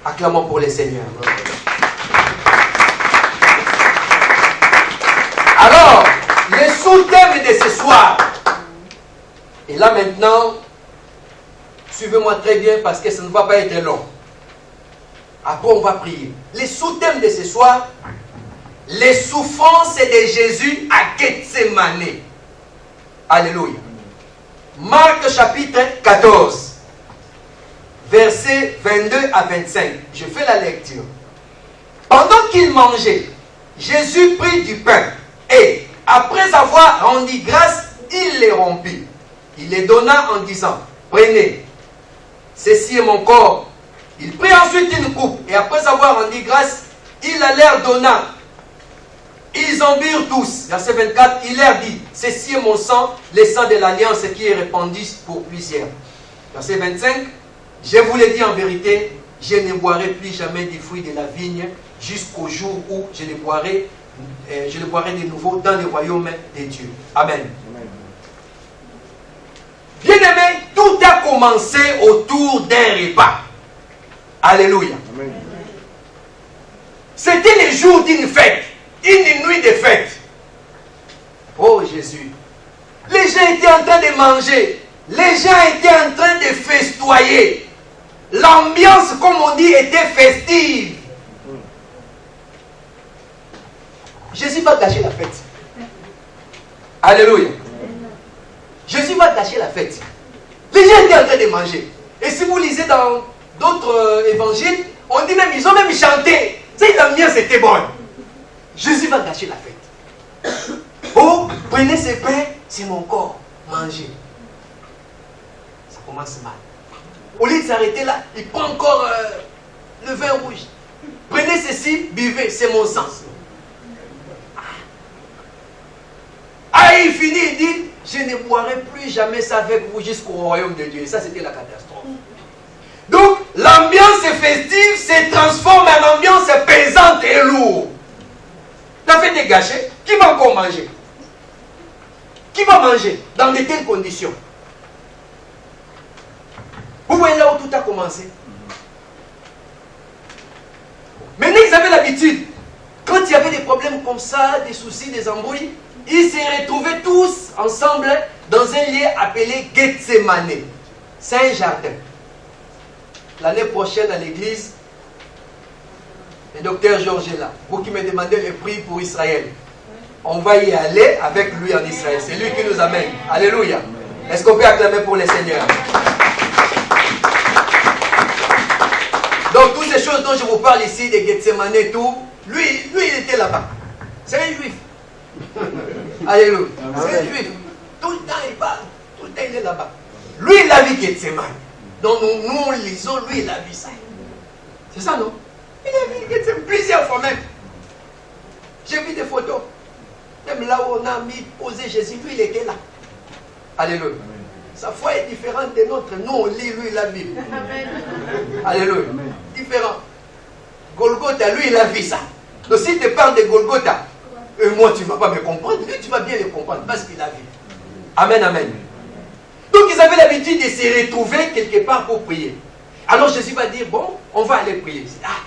Acclamons pour les seigneurs. Alors, les sous-thèmes de ce soir. Et là maintenant, suivez-moi très bien parce que ça ne va pas être long. Après, on va prier. Les sous-thèmes de ce soir, les souffrances de Jésus à Gethsemane. Alléluia. Marc chapitre 14. Versets 22 à 25. Je fais la lecture. Pendant qu'il mangeait, Jésus prit du pain et, après avoir rendu grâce, il les rompit. Il les donna en disant, prenez, ceci est mon corps. Il prit ensuite une coupe et après avoir rendu grâce, il la leur donna. Ils en burent tous. Verset 24, il leur dit, ceci est mon sang, le sang de l'alliance qui est répandu pour plusieurs. Verset 25, je vous l'ai dit en vérité, je ne boirai plus jamais des fruits de la vigne jusqu'au jour où je le boirai de nouveau dans le royaume de Dieu. Amen. Bien-aimés, tout a commencé autour d'un repas. Alléluia. C'était le jour d'une fête, une nuit de fête. Oh Jésus. Les gens étaient en train de manger. Les gens étaient en train de festoyer. L'ambiance, comme on dit, était festive. Jésus va gâcher la fête. Alléluia. Jésus va gâcher la fête. Les gens étaient en train de manger. Et si vous lisez dans d'autres évangiles, on dit même, ils ont même chanté. Cette ambiance était bonne. Jésus va gâcher la fête. Oh, prenez ce pain, c'est mon corps. Mangez. Ça commence mal. Au lieu de s'arrêter là, il prend encore le vin rouge. Prenez ceci, buvez, c'est mon sang. Ah, il finit, il dit, je ne boirai plus jamais ça avec vous jusqu'au royaume de Dieu. Et ça, c'était la catastrophe. Donc, l'ambiance festive se transforme en ambiance pesante et lourde. La fête est gâchée. Qui va encore manger? Qui va manger dans de telles conditions? Vous voyez là où tout a commencé. Maintenant, ils avaient l'habitude. Quand il y avait des problèmes comme ça, des soucis, des embrouilles, ils se retrouvaient tous ensemble dans un lieu appelé Gethsemane. C'est un jardin. L'année prochaine à l'église, le docteur Georges est là. Vous qui me demandez le prix pour Israël. On va y aller avec lui en Israël. C'est lui qui nous amène. Alléluia. Est-ce qu'on peut acclamer pour le Seigneur? Donc, toutes ces choses dont je vous parle ici, de Gethsemane et tout, lui, il était là-bas. C'est un juif. Alléluia. C'est un juif. Tout le temps, il parle. Tout le temps, il est là-bas. Lui, il a vu Gethsemane. Donc, nous lisons, lui, il a vu ça. C'est ça, non? Il a vu Gethsemane plusieurs fois même. J'ai vu des photos. Même là où on a mis, posé Jésus, lui, il était là. Alléluia. Sa foi est différente de notre. Nous, on lit, lui, il a vu. Alléluia. Différent. Golgotha, lui, il a vu ça. Donc, si tu parles de Golgotha, moi, tu ne vas pas me comprendre. Lui, tu vas bien le comprendre parce qu'il a vu. Amen, amen. Donc, ils avaient l'habitude de se retrouver quelque part pour prier. Alors, Jésus va dire, bon, on va aller prier. Ah,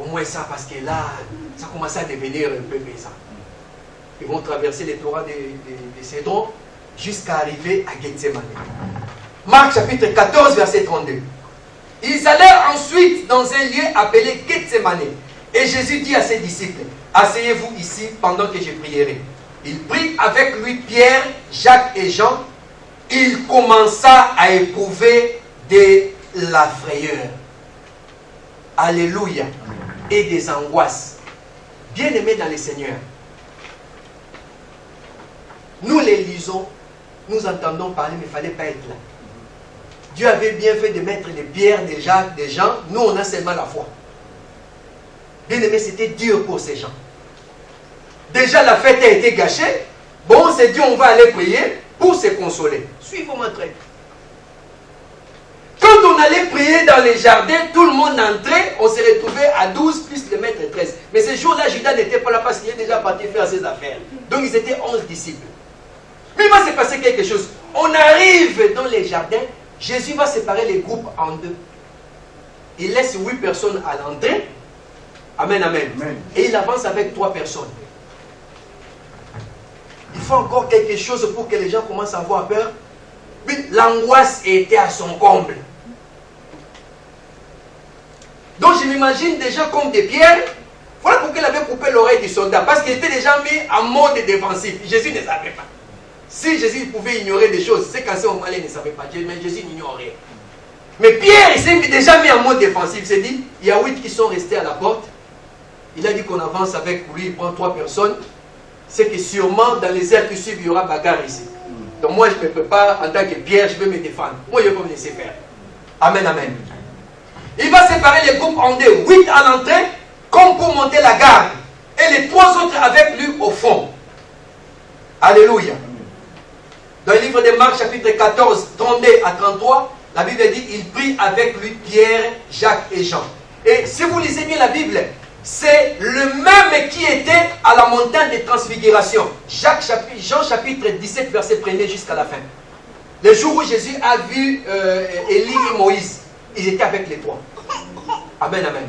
au moins ça, parce que là, ça commence à devenir un peu pesant. Ils vont traverser les torrents de Cédron jusqu'à arriver à Gethsemane. Marc chapitre 14, verset 32. Ils allèrent ensuite dans un lieu appelé Gethsemane. Et Jésus dit à ses disciples, asseyez-vous ici pendant que je prierai. Il prit avec lui Pierre, Jacques et Jean. Il commença à éprouver de la frayeur. Alléluia. Et des angoisses. Bien-aimés dans le Seigneur. Nous les lisons, nous entendons parler, mais il ne fallait pas être là. Dieu avait bien fait de mettre des pierres, des Jacques, des gens. Nous, on a seulement la foi. Bien-aimé, c'était dur pour ces gens. Déjà, la fête a été gâchée. Bon, c'est Dieu, on va aller prier pour se consoler. Suivez-moi très. Quand on allait prier dans les jardins, tout le monde entrait, on se retrouvait à 12 plus le maître 13. Mais ce jour-là, Judas n'était pas là parce qu'il est déjà parti faire ses affaires. Donc, ils étaient 11 disciples. Mais il va se passer quelque chose. On arrive dans les jardins, Jésus va séparer les groupes en deux. il laisse 8 personnes à l'entrée. Amen, amen. Et il avance avec 3 personnes. Il faut encore quelque chose pour que les gens commencent à avoir peur. L'angoisse était à son comble. Donc je m'imagine déjà comme des pierres. Voilà pourquoi il avait coupé l'oreille du soldat. Parce qu'il était déjà mis en mode défensif. Jésus ne savait pas. Si Jésus pouvait ignorer des choses, c'est qu'à ce moment-là, il ne savait pas. Mais Jésus n'ignore rien. Mais Pierre, il s'est déjà mis en mode défensif. Il s'est dit, il y a 8 qui sont restés à la porte. Il a dit qu'on avance avec lui, il prend 3 personnes. C'est que sûrement dans les heures qui suivent, il y aura bagarre ici. Donc moi, je me prépare en tant que Pierre, je vais me défendre. Moi, je vais me laisser faire. Amen, amen. Il va séparer les groupes en deux. 8 à l'entrée, comme pour monter la garde. Et les 3 autres avec lui au fond. Alléluia. Dans le livre de Marc, chapitre 14, 32 à 33, la Bible dit, il prit avec lui Pierre, Jacques et Jean. Et si vous lisez bien la Bible, c'est le même qui était à la montagne de transfiguration. Jean chapitre 17, verset 1er jusqu'à la fin. Le jour où Jésus a vu Élie et Moïse, ils étaient avec les 3. Amen, amen.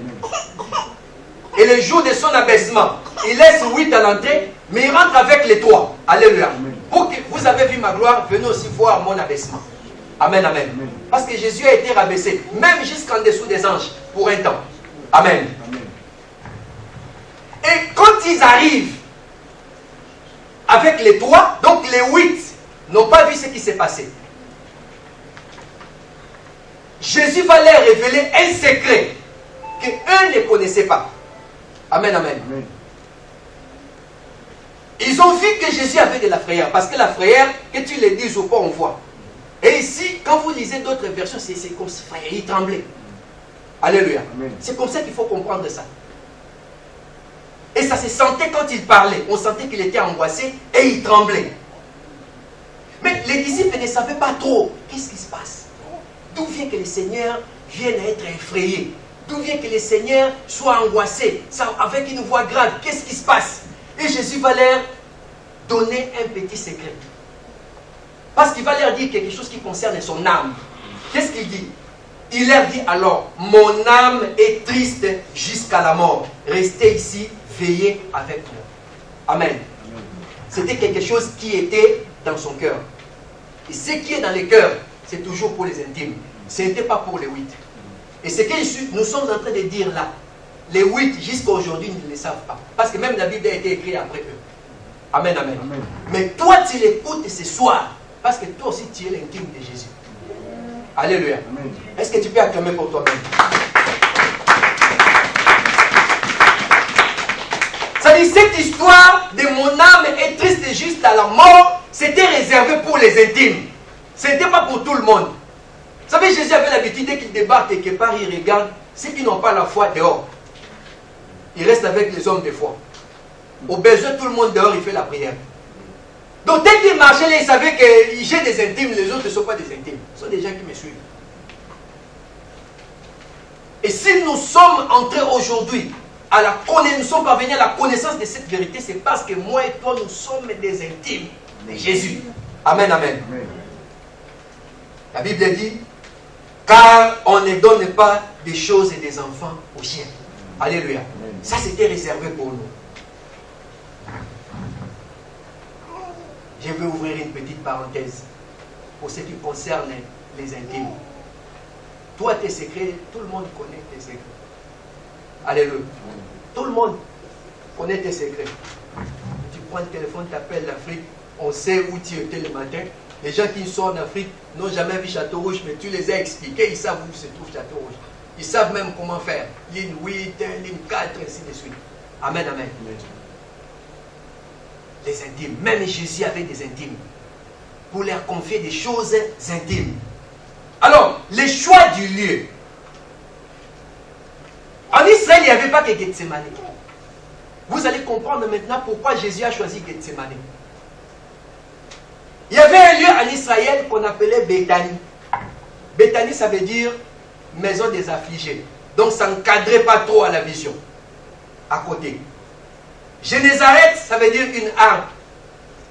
Et le jour de son abaissement, il laisse 8 à l'entrée, mais il rentre avec les 3. Alléluia. Pour que vous avez vu ma gloire, venez aussi voir mon abaissement. Amen, amen. Parce que Jésus a été rabaissé, même jusqu'en dessous des anges, pour un temps. Amen. Et quand ils arrivent avec les 3, donc les 8 n'ont pas vu ce qui s'est passé. Jésus va leur révéler un secret qu'eux ne connaissaient pas. Amen, amen. Ils ont vu que Jésus avait de la frayeur. Parce que la frayeur, que tu le dises ou pas, on voit. Et ici, quand vous lisez d'autres versions, c'est comme ça, frère, il tremblait. Alléluia. C'est comme ça qu'il faut comprendre ça. Et ça se sentait quand il parlait. On sentait qu'il était angoissé et il tremblait. Mais les disciples ne savaient pas trop. Qu'est-ce qui se passe? D'où vient que le Seigneur vienne à être effrayé? D'où vient que le Seigneur soit angoissé, avec une voix grave? Qu'est-ce qui se passe? Et Jésus va leur donner un petit secret. Parce qu'il va leur dire quelque chose qui concerne son âme. Qu'est-ce qu'il dit? Il leur dit alors, mon âme est triste jusqu'à la mort. Restez ici, veillez avec moi. Amen. C'était quelque chose qui était dans son cœur. Et ce qui est dans les cœurs, c'est toujours pour les intimes. Ce n'était pas pour les 8. Et ce que nous sommes en train de dire là, les 8 jusqu'à aujourd'hui ne le savent pas. Parce que même la Bible a été écrite après eux. Amen, amen. Mais toi, tu l'écoutes ce soir. Parce que toi aussi, tu es l'intime de Jésus. Alléluia. Est-ce que tu peux acclamer pour toi-même? Ça dit, cette histoire de mon âme est triste et juste à la mort, c'était réservé pour les intimes. Ce n'était pas pour tout le monde. Vous savez, Jésus avait l'habitude, dès qu'il débarque quelque part, il regarde ceux qui n'ont pas la foi dehors. Il reste avec les hommes de foi. Au besoin, tout le monde dehors, il fait la prière. Donc dès qu'il marchait là, il savait que j'ai des intimes, les autres ne sont pas des intimes. Ce sont des gens qui me suivent. Et si nous sommes entrés aujourd'hui, nous sommes parvenus à la connaissance de cette vérité, c'est parce que moi et toi, nous sommes des intimes de Jésus. Amen, amen. La Bible dit, car on ne donne pas des choses et des enfants aux chiens. Alléluia. Ça, c'était réservé pour nous. Je vais ouvrir une petite parenthèse pour ce qui concerne les intimes. Toi, tes secrets, tout le monde connaît tes secrets. Alléluia. Tout le monde connaît tes secrets. Tu prends le téléphone, tu appelles l'Afrique, on sait où tu étais le matin. Les gens qui sont en Afrique n'ont jamais vu Château-Rouge, mais tu les as expliqués, ils savent où se trouve Château-Rouge. Ils savent même comment faire. Ligne 8, ligne 4, ainsi de suite. Amen, amen. Les intimes. Même Jésus avait des intimes. Pour leur confier des choses intimes. Alors, le choix du lieu. En Israël, il n'y avait pas que Gethsemane. Vous allez comprendre maintenant pourquoi Jésus a choisi Gethsemane. Il y avait un lieu en Israël qu'on appelait Béthanie. Béthanie, ça veut dire maison des affligés. Donc, ça n'encadrait pas trop à la vision. À côté. Génézareth, ça veut dire une harpe.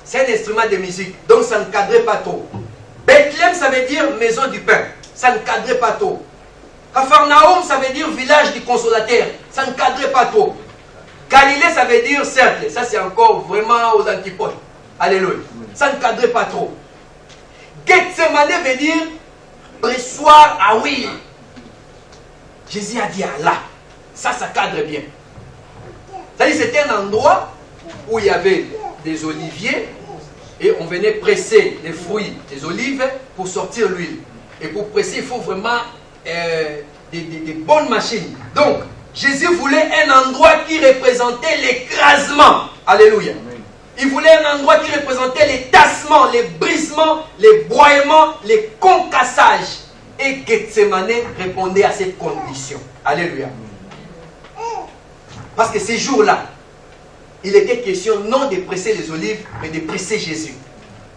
C'est un instrument de musique. Donc, ça ne cadrait pas trop. Bethléem, ça veut dire maison du pain. Ça ne cadrait pas trop. Capharnaüm, ça veut dire village du consolateur. Ça ne cadrait pas trop. Galilée, ça veut dire cercle. Ça, c'est encore vraiment aux antipodes. Alléluia. Ça ne cadrait pas trop. Gethsemane veut dire le soir, ah oui. Jésus a dit Allah. Ça cadre bien. C'est-à-dire c'était un endroit où il y avait des oliviers et on venait presser les fruits des olives pour sortir l'huile. Et pour presser, il faut vraiment des bonnes machines. Donc, Jésus voulait un endroit qui représentait l'écrasement. Alléluia. Il voulait un endroit qui représentait les tassements, les brisements, les broyements, les concassages. Et Gethsemane répondait à ces conditions. Alléluia. Parce que ces jours-là, il était question non de presser les olives, mais de presser Jésus.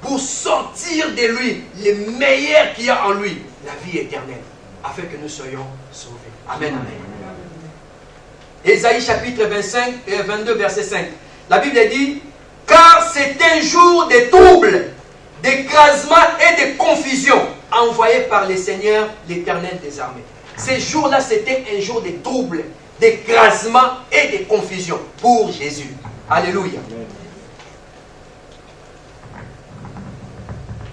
Pour sortir de lui le meilleur qu'il y a en lui, la vie éternelle, afin que nous soyons sauvés. Amen, amen. Ésaïe chapitre 22, verset 5. La Bible dit, car c'est un jour de trouble, d'écrasement et de confusion, envoyé par le Seigneur, l'Éternel des armées. Ces jours-là, c'était un jour de trouble, d'écrasement et de confusion pour Jésus. Alléluia.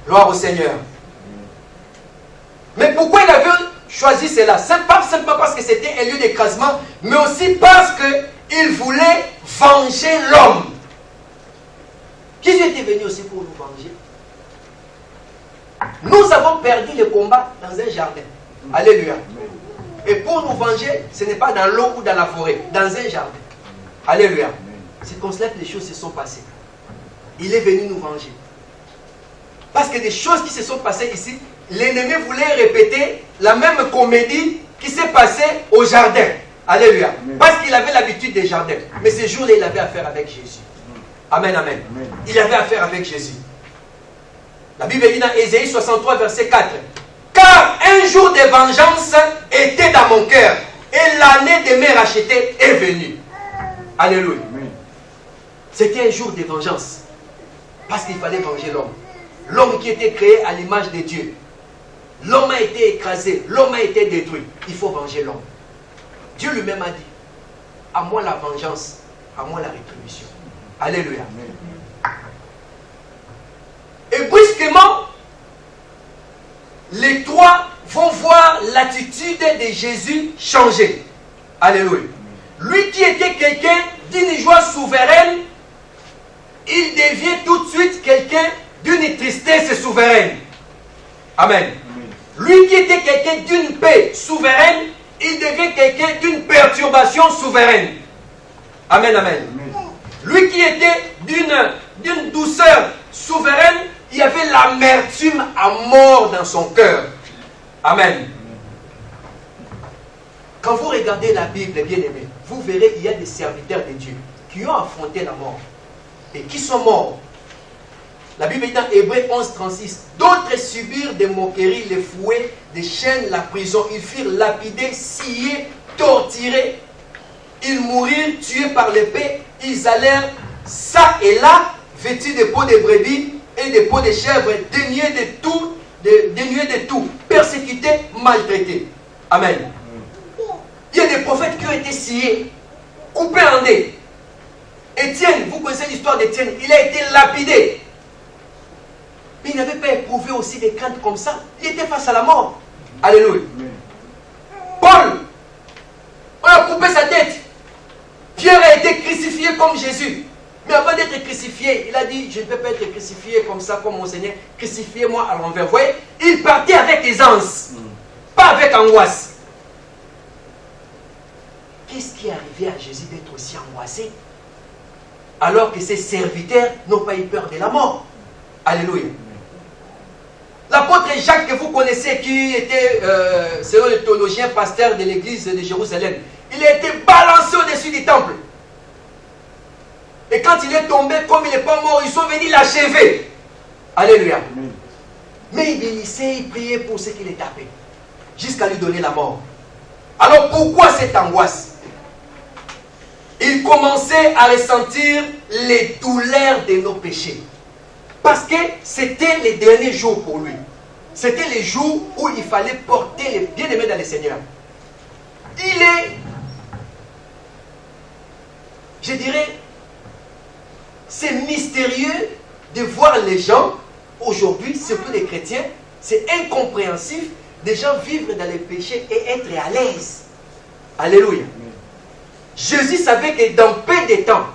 Gloire au Seigneur. Mais pourquoi il avait choisi cela? Ce n'est pas simplement parce que c'était un lieu d'écrasement, mais aussi parce qu'il voulait venger l'homme. Jésus était venu aussi pour nous venger. Nous avons perdu le combat dans un jardin. Alléluia. Et pour nous venger, ce n'est pas dans l'eau ou dans la forêt, dans un jardin. Alléluia. C'est comme cela que les choses se sont passées. Il est venu nous venger. Parce que des choses qui se sont passées ici, l'ennemi voulait répéter la même comédie qui s'est passée au jardin. Alléluia. Parce qu'il avait l'habitude des jardins. Mais ce jour-là, il avait affaire avec Jésus. Amen, amen. Il avait affaire avec Jésus. La Bible dit dans Ésaïe 63, verset 4. Car un jour de vengeance était dans mon cœur, et l'année de mes rachetés est venue. Alléluia. C'était un jour de vengeance. Parce qu'il fallait venger l'homme. L'homme qui était créé à l'image de Dieu. L'homme a été écrasé, l'homme a été détruit. Il faut venger l'homme. Dieu lui-même a dit, à moi la vengeance, à moi la rétribution. Alléluia. Et brusquement, les trois vont voir l'attitude de Jésus changer. Alléluia. Lui qui était quelqu'un d'une joie souveraine, il devient tout de suite quelqu'un d'une tristesse souveraine. Amen. Lui qui était quelqu'un d'une paix souveraine, il devient quelqu'un d'une perturbation souveraine. Amen, amen. Lui qui était d'une douceur souveraine, il y avait l'amertume à mort dans son cœur. Amen. Quand vous regardez la Bible, bien aimé, vous verrez qu'il y a des serviteurs de Dieu qui ont affronté la mort et qui sont morts. La Bible dit dans Hébreux 11, 36, d'autres subirent des moqueries, les fouets, des chaînes, la prison. Ils furent lapidés, sciés, torturés. Ils mourirent, tués par l'épée. Ils allèrent ça et là, vêtus de peaux de brebis et de peaux de chèvres, dénués de tout, persécutés, maltraités. Amen. Il y a des prophètes qui ont été sciés, coupés en deux. Étienne, vous connaissez l'histoire d'Étienne, il a été lapidé. Mais il n'avait pas éprouvé aussi des craintes comme ça. Il était face à la mort. Alléluia. Paul, on a coupé sa tête. Pierre a été crucifié comme Jésus. Mais avant d'être crucifié, il a dit, je ne peux pas être crucifié comme ça, comme mon Seigneur. Crucifiez-moi à l'envers. Vous voyez, il partait avec aisance. Pas avec angoisse. Qu'est-ce qui est arrivé à Jésus d'être aussi angoissé? Alors que ses serviteurs n'ont pas eu peur de la mort. Alléluia. L'apôtre Jacques que vous connaissez, qui était, selon le théologien, pasteur de l'église de Jérusalem, il a été balancé au-dessus du temple. Et quand il est tombé, comme il n'est pas mort, ils sont venus l'achever. Alléluia. Mais il bénissait, il priait pour ce qu'il est tapé, jusqu'à lui donner la mort. Alors pourquoi cette angoisse? Il commençait à ressentir les douleurs de nos péchés. Parce que c'était les derniers jours pour lui. C'était les jours où il fallait porter les bien-aimés dans le Seigneur. il est, je dirais, c'est mystérieux de voir les gens, aujourd'hui, surtout les chrétiens, c'est incompréhensif, des gens vivre dans les péchés et être à l'aise. Alléluia. Jésus savait que dans peu de temps,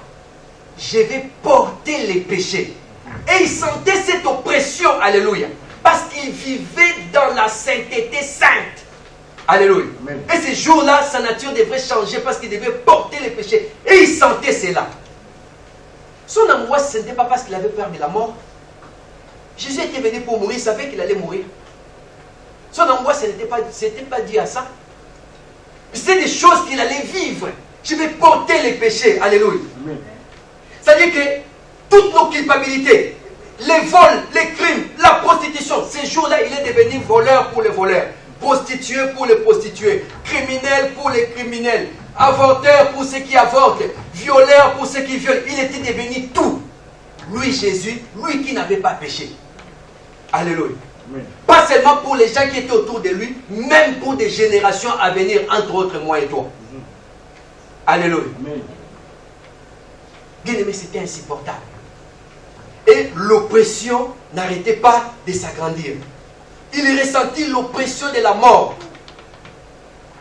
je vais porter les péchés. Et il sentait cette oppression, alléluia, parce qu'il vivait dans la sainteté sainte. Alléluia. Amen. Et ce jour-là, sa nature devrait changer parce qu'il devait porter les péchés. Et il sentait cela. Son angoisse, ce n'était pas parce qu'il avait peur de la mort. Jésus était venu pour mourir, il savait qu'il allait mourir. Son angoisse, ce n'était pas dû à ça. C'est des choses qu'il allait vivre. Je vais porter les péchés. Alléluia. C'est-à-dire que toutes nos culpabilités, les vols, les crimes, la prostitution, ces jours-là, il est devenu voleur pour les voleurs, prostitué pour les prostituées, criminel pour les criminels, avorteur pour ceux qui avortent, violeur pour ceux qui violent. Il était devenu tout. Lui, Jésus, lui qui n'avait pas péché. Alléluia. Oui. Pas seulement pour les gens qui étaient autour de lui, même pour des générations à venir, entre autres moi et toi. Alléluia. Bien-aimé, c'était insupportable. Et l'oppression n'arrêtait pas de s'agrandir. Il ressentit l'oppression de la mort,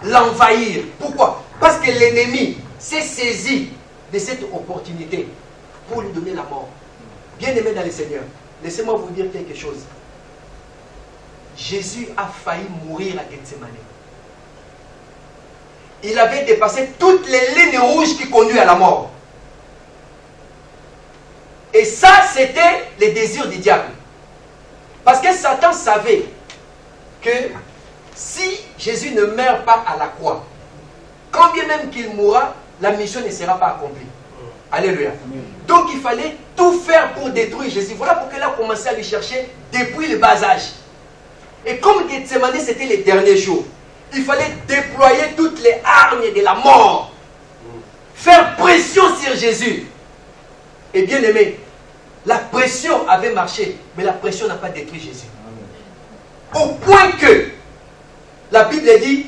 l'envahir. Pourquoi? Parce que l'ennemi s'est saisi de cette opportunité pour lui donner la mort. Bien-aimé dans le Seigneur, laissez-moi vous dire quelque chose. Jésus a failli mourir à Gethsémane. Il avait dépassé toutes les lignes rouges qui conduisent à la mort. Et ça, c'était les désirs du diable. Parce que Satan savait que si Jésus ne meurt pas à la croix, quand bien même qu'il mourra, la mission ne sera pas accomplie. Alléluia. Donc il fallait tout faire pour détruire Jésus. Voilà pourquoi il a commencé à lui chercher depuis le bas âge. Et comme Gethsémane, c'était les derniers jours, il fallait déployer toutes les armes de la mort. Faire pression sur Jésus. Et bien aimé, la pression avait marché, mais la pression n'a pas détruit Jésus. Au point que, la Bible dit,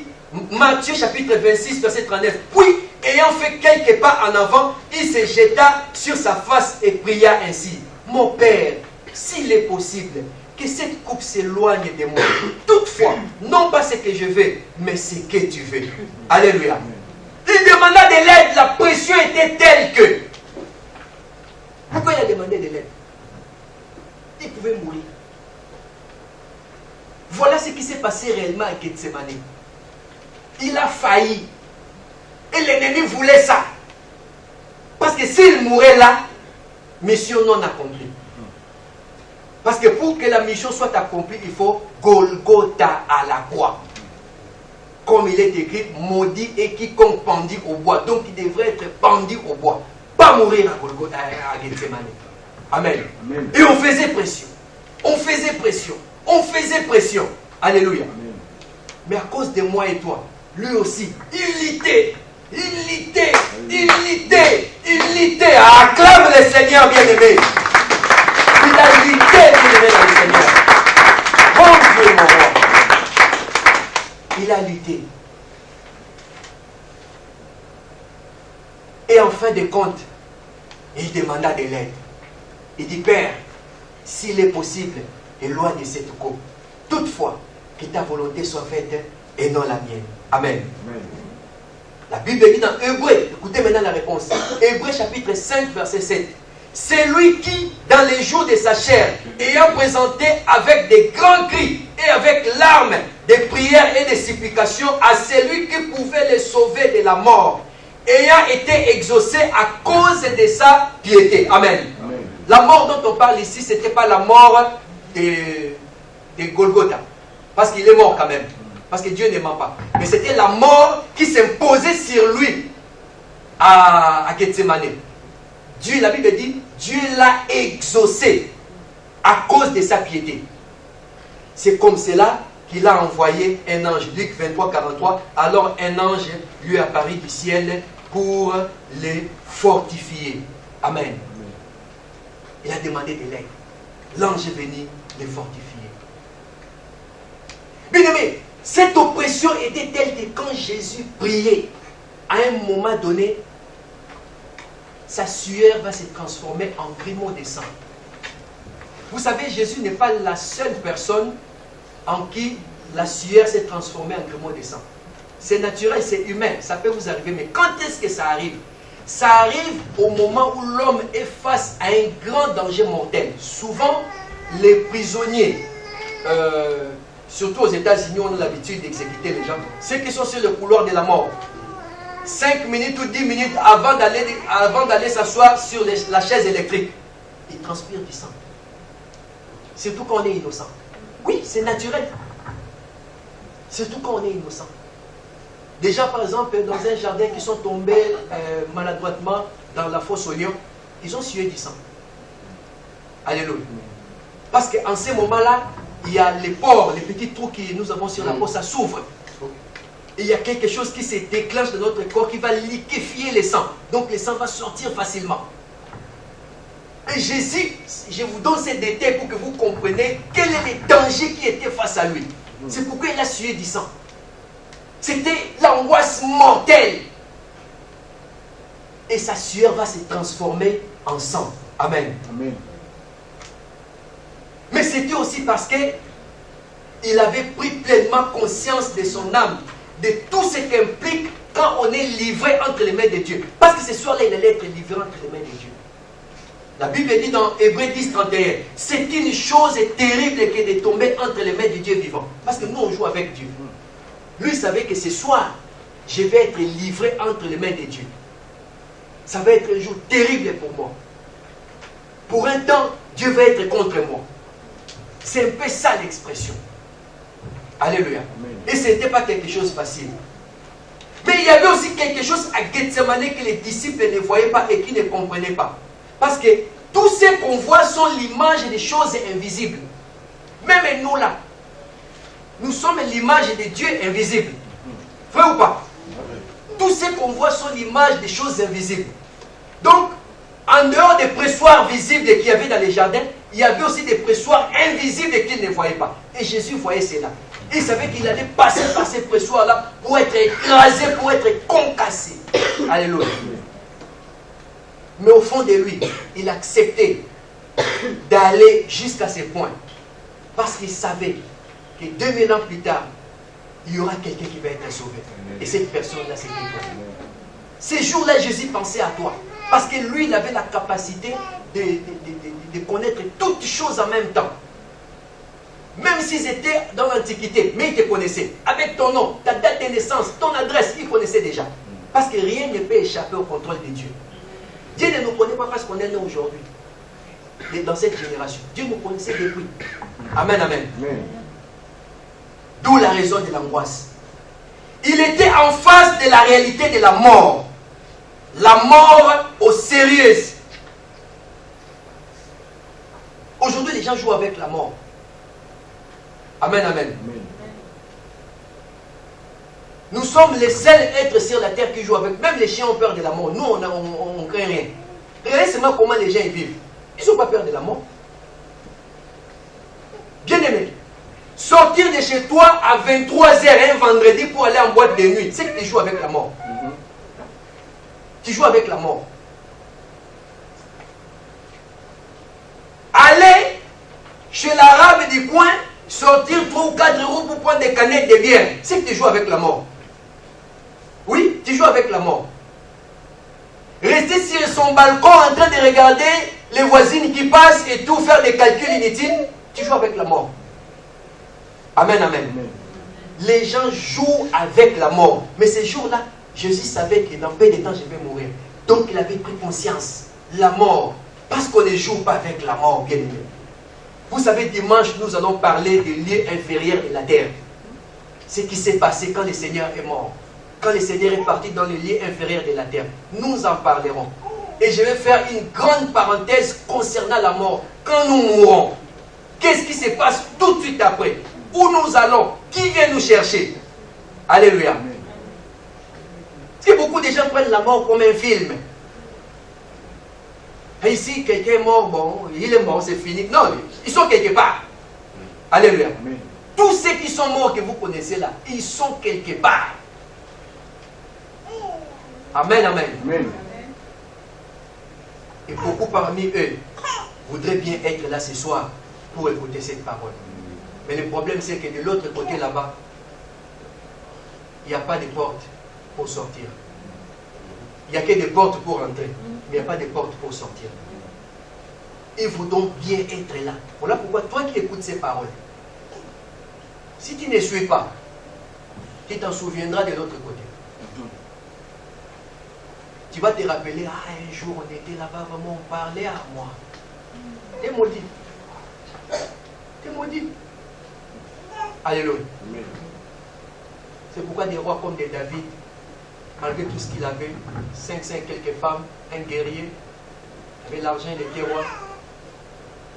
Matthieu chapitre 26, verset 39, puis, ayant fait quelques pas en avant, il se jeta sur sa face et pria ainsi. Mon Père, s'il est possible, que cette coupe s'éloigne de moi. Toutefois, non pas ce que je veux, mais ce que tu veux. Alléluia. Il demanda de l'aide, la pression était telle que... Pourquoi il a demandé de l'aide? Il pouvait mourir. Voilà ce qui s'est passé réellement à Gethsémane. Il a failli. Et l'ennemi voulait ça. Parce que s'il mourait là, mission non accomplie. Parce que pour que la mission soit accomplie, il faut Golgotha à la croix. Comme il est écrit, maudit et quiconque pendit au bois. Donc il devrait être pendu au bois. Pas mourir à Golgotha, à Gethsémane. Amen. Amen. Et on faisait pression. On faisait pression. On faisait pression. Alléluia. Amen. Mais à cause de moi et toi, lui aussi, il luttait. Il luttait. Il luttait. Il luttait. Acclame le Seigneur bien-aimé. Il a lutté, bien-aimé dans le Seigneur. Bon Dieu, mon roi. Il a lutté. Et en fin de compte, il demanda de l'aide. Il dit, Père, s'il est possible, éloigne cette coupe. Toutefois, que ta volonté soit faite et non la mienne. Amen. Amen. La Bible dit dans Hébreu, écoutez maintenant la réponse. Hébreu chapitre 5, verset 7. C'est lui qui, dans les jours de sa chair, ayant présenté avec des grands cris et avec larmes, des prières et des supplications à celui qui pouvait les sauver de la mort, ayant été exaucé à cause de sa piété. Amen. Amen. La mort dont on parle ici, ce n'était pas la mort de Golgotha. Parce qu'il est mort quand même. Parce que Dieu ne ment pas. Mais c'était la mort qui s'imposait sur lui à Gethsémane. Dieu, la Bible dit, Dieu l'a exaucé à cause de sa piété. C'est comme cela qu'il a envoyé un ange. Luc 23, 43. Alors un ange lui apparut du ciel pour les fortifier. Amen. Il a demandé de l'aide. L'ange est venu les fortifier. Bien aimé, Cette oppression était telle que quand Jésus priait, à un moment donné, sa sueur va se transformer en grumeaux de sang. Vous savez, Jésus n'est pas la seule personne en qui la sueur s'est transformée en grumeaux de sang. C'est naturel, c'est humain, ça peut vous arriver. Mais quand est-ce que ça arrive? Ça arrive au moment où l'homme est face à un grand danger mortel. Souvent, les prisonniers, surtout aux États-Unis, on a l'habitude d'exécuter les gens, ceux qui sont sur le couloir de la mort. 5 minutes ou 10 minutes avant d'aller s'asseoir sur la chaise électrique, ils transpirent du sang. Surtout quand on est innocent. Oui, c'est naturel. Surtout quand on est innocent. Déjà, par exemple, dans un jardin qui sont tombés maladroitement dans la fosse aux lions, ils ont sué du sang. Alléluia. Parce qu'en ces moments-là, il y a les pores, les petits trous que nous avons sur la peau, ça s'ouvre. Et il y a quelque chose qui se déclenche dans notre corps qui va liquéfier le sang. Donc le sang va sortir facilement. Et Jésus, je vous donne ces détails pour que vous compreniez quel est le danger qui était face à lui. C'est pourquoi il a sué du sang. C'était l'angoisse mortelle. Et sa sueur va se transformer en sang. Amen. Amen. Mais c'était aussi parce qu'il avait pris pleinement conscience de son âme, de tout ce qu'implique quand on est livré entre les mains de Dieu. Parce que ce soir-là, il allait être livré entre les mains de Dieu. La Bible dit dans Hébreux 10, 31, c'est une chose terrible que de tomber entre les mains de Dieu vivant. Parce que nous, on joue avec Dieu. Lui savait que ce soir, je vais être livré entre les mains de Dieu. Ça va être un jour terrible pour moi. Pour un temps, Dieu va être contre moi. C'est un peu ça l'expression. Alléluia. Amen. Et ce n'était pas quelque chose de facile. Mais il y avait aussi quelque chose à Gethsemane que les disciples ne voyaient pas et qui ne comprenaient pas. Parce que tous ces qu'on voit sont l'image des choses invisibles. Même nous là, nous sommes l'image de Dieu invisible. Vrai ou pas? Tous ces qu'on voit sont l'image des choses invisibles. Donc, en dehors des pressoirs visibles qu'il y avait dans les jardins, il y avait aussi des pressoirs invisibles qu'il ne voyait pas. Et Jésus voyait cela. Il savait qu'il allait passer par ces pressoirs-là pour être écrasé, pour être concassé. Alléluia. Mais au fond de lui, il acceptait d'aller jusqu'à ce point. Parce qu'il savait que 2000 ans plus tard, il y aura quelqu'un qui va être sauvé. Et cette personne-là, c'était toi. Ces jours-là, Jésus pensait à toi. Parce que lui, il avait la capacité de connaître toutes choses en même temps. Même s'ils étaient dans l'Antiquité, mais il te connaissait. Avec ton nom, ta date de naissance, ton adresse, il connaissait déjà. Parce que rien ne peut échapper au contrôle de Dieu. Dieu ne nous connaît pas parce qu'on est né aujourd'hui. Dans cette génération. Dieu nous connaissait depuis. Amen, amen. Amen. D'où la raison de l'angoisse. Il était en face de la réalité de la mort. La mort au sérieux. Aujourd'hui, les gens jouent avec la mort. Amen, amen. Amen. Nous sommes les seuls êtres sur la terre qui jouent avec. Même les chiens ont peur de la mort. Nous, on ne craint rien. Regardez seulement comment les gens vivent. Ils n'ont pas peur de la mort. Bien aimé. Sortir de chez toi à 23h un vendredi pour aller en boîte de nuit, c'est que tu joues avec la mort. Tu joues avec la mort. Aller chez l'arabe du coin, sortir 3 ou 4 euros pour prendre des canettes de bière, c'est que tu joues avec la mort. Oui, tu joues avec la mort. Rester sur son balcon en train de regarder les voisines qui passent et tout, faire des calculs inutiles, tu joues avec la mort. Amen, amen. Amen. Les gens jouent avec la mort. Mais ces jours-là, Jésus savait que dans peu de temps, je vais mourir. Donc il avait pris conscience. La mort. Parce qu'on ne joue pas avec la mort, bien aimé. Vous savez, dimanche, nous allons parler des lieux inférieurs de la terre. Ce qui s'est passé quand le Seigneur est mort. Quand le Seigneur est parti dans les lieux inférieurs de la terre. Nous en parlerons. Et je vais faire une grande parenthèse concernant la mort. Quand nous mourrons, qu'est-ce qui se passe tout de suite après? Où nous allons? Qui vient nous chercher? Alléluia. Parce que beaucoup de gens prennent la mort comme un film. Et ici, quelqu'un est mort, bon, il est mort, c'est fini. Non, ils sont quelque part. Alléluia. Tous ceux qui sont morts que vous connaissez là, ils sont quelque part. Amen, amen. Amen. Et beaucoup parmi eux voudraient bien être là ce soir pour écouter cette parole. Mais le problème, c'est que de l'autre côté là-bas, il n'y a pas de porte pour sortir. Il n'y a que des portes pour entrer, mais il n'y a pas de porte pour sortir. Il faut donc bien être là. Voilà pourquoi toi qui écoutes ces paroles, si tu ne suis pas, tu t'en souviendras de l'autre côté. Tu vas te rappeler, ah, un jour on était là-bas, vraiment on parlait à moi. T'es maudit. T'es maudit. Alléluia. C'est pourquoi des rois comme des David, malgré tout ce qu'il avait, 500 quelques femmes, un guerrier, avec l'argent, il était roi.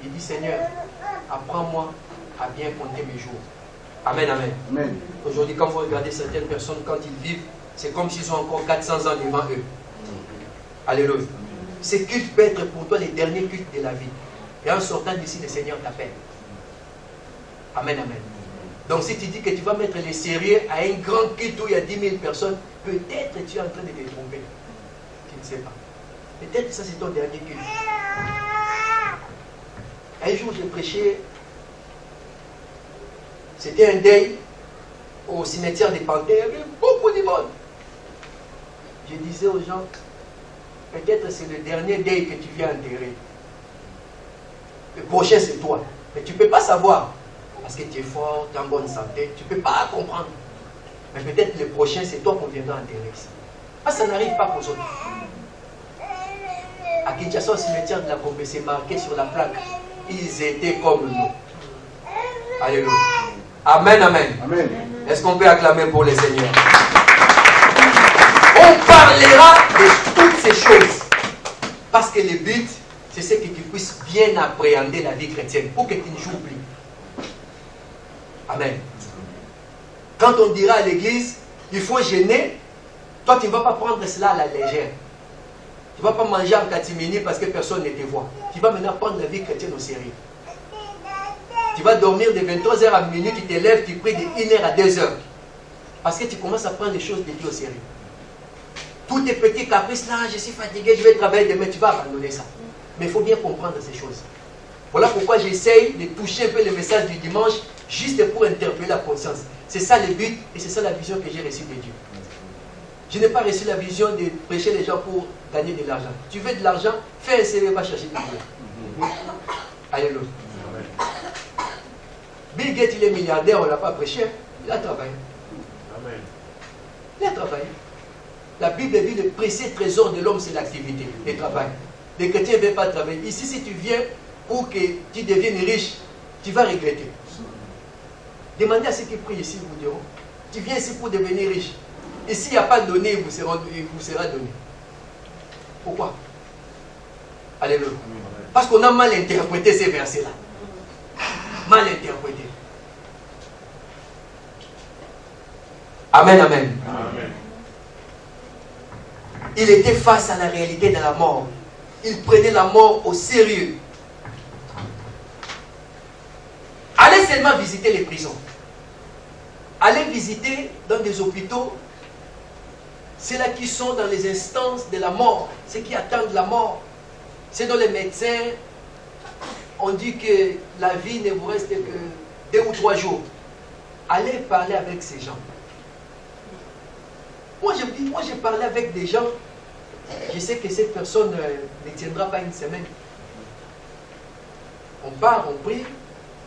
Il dit, Seigneur, apprends-moi à bien compter mes jours. Amen, amen. Amen. Aujourd'hui, quand vous regardez certaines personnes, quand ils vivent, c'est comme s'ils ont encore 400 ans devant eux. Alléluia. Ce culte peut être pour toi les derniers cultes de la vie. Et en sortant d'ici, le Seigneur t'appelle. Amen, amen. Donc si tu dis que tu vas mettre les sérieux à un grand culte où il y a 10 000 personnes, peut-être tu es en train de te tromper. Tu ne sais pas. Peut-être que ça c'est ton dernier culte. Un jour j'ai prêché, c'était un deuil au cimetière des Panthères, il y avait beaucoup de monde. Je disais aux gens, peut-être c'est le dernier deuil que tu viens enterrer. Le prochain c'est toi. Mais tu ne peux pas savoir. Parce que tu es fort, tu es en bonne santé, tu ne peux pas comprendre. Mais peut-être le prochain c'est toi qu'on viendra enterrer ici. Parce que ça n'arrive pas pour autres. À Kinshasa, au cimetière de la Combe, c'est marqué sur la plaque. Ils étaient comme nous. Alléluia. Amen, amen. Amen. Est-ce qu'on peut acclamer pour les seigneurs? On parlera de toutes ces choses. Parce que le but, c'est ce que tu puisses bien appréhender la vie chrétienne. Pour que tu ne joues plus. Amen. Quand on dira à l'église, il faut jeûner, toi tu ne vas pas prendre cela à la légère. Tu ne vas pas manger en catimini parce que personne ne te voit. Tu vas maintenant prendre la vie chrétienne au sérieux. Tu vas dormir de 23h à minuit, tu te lèves, tu pries de 1h à 2h. Parce que tu commences à prendre les choses de Dieu au sérieux. Tous tes petits caprices, là, je suis fatigué, je vais travailler demain, tu vas abandonner ça. Mais il faut bien comprendre ces choses. Voilà pourquoi j'essaye de toucher un peu le message du dimanche, juste pour interpeller la conscience. C'est ça le but et c'est ça la vision que j'ai reçue de Dieu. Je n'ai pas reçu la vision de prêcher les gens pour gagner de l'argent. Tu veux de l'argent, fais un CV, va chercher de l'argent. Alléluia. Bill Gates, il est milliardaire, on ne l'a pas prêché, il a travaillé. Amen. Il a travaillé. La Bible dit le précieux trésor de l'homme, c'est l'activité, le travail. Les chrétiens ne veulent pas travailler. Ici, si tu viens pour que tu deviennes riche, tu vas regretter. Demandez à ceux qui prient ici, ils vous diront. Tu viens ici pour devenir riche. Et s'il n'y a pas donné, il vous sera donné. Pourquoi? Alléluia. Parce qu'on a mal interprété ces versets-là. Mal interprété. Amen, amen. Amen. Il était face à la réalité de la mort. Il prenait la mort au sérieux. Allez seulement visiter les prisons. Allez visiter dans des hôpitaux ceux-là qui sont dans les instances de la mort, ceux qui attendent la mort. C'est dans les médecins, on dit que la vie ne vous reste que 2 ou 3 jours. Allez parler avec ces gens. Moi, j'ai parlé avec des gens, je sais que cette personne ne tiendra pas une semaine. On part, on prie,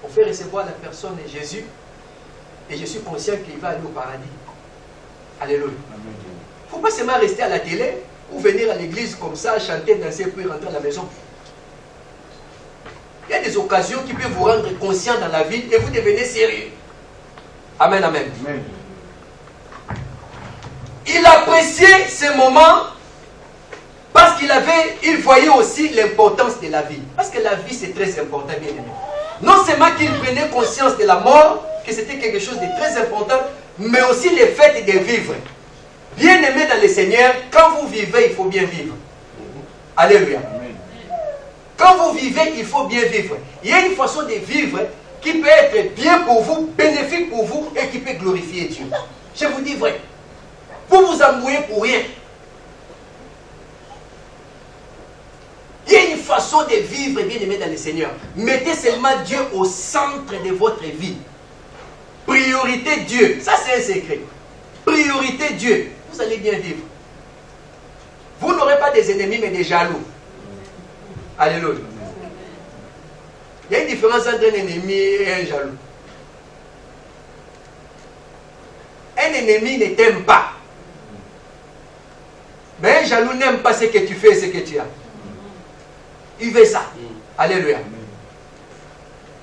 on fait recevoir la personne et Jésus, et je suis conscient qu'il va aller au paradis. Alléluia. Il ne faut pas seulement rester à la télé ou venir à l'église comme ça, chanter, danser, puis rentrer à la maison. Il y a des occasions qui peuvent vous rendre conscient dans la vie et vous devenez sérieux. Amen, amen. Amen. Il appréciait ce moment parce il voyait aussi l'importance de la vie. Parce que la vie, c'est très important, bien aimé. Non seulement qu'il prenait conscience de la mort, que c'était quelque chose de très important, mais aussi le fait de vivre. Bien aimé dans le Seigneur, quand vous vivez, il faut bien vivre. Alléluia. Quand vous vivez, il faut bien vivre. Il y a une façon de vivre qui peut être bien pour vous, bénéfique pour vous et qui peut glorifier Dieu. Je vous dis vrai. Vous vous embrouillez pour rien. Il y a une façon de vivre, bien aimé dans le Seigneur. Mettez seulement Dieu au centre de votre vie. Priorité Dieu. Ça, c'est un secret. Priorité Dieu. Vous allez bien vivre. Vous n'aurez pas des ennemis, mais des jaloux. Alléluia. Il y a une différence entre un ennemi et un jaloux. Un ennemi ne t'aime pas. Mais un jaloux n'aime pas ce que tu fais et ce que tu as. Il veut ça. Alléluia.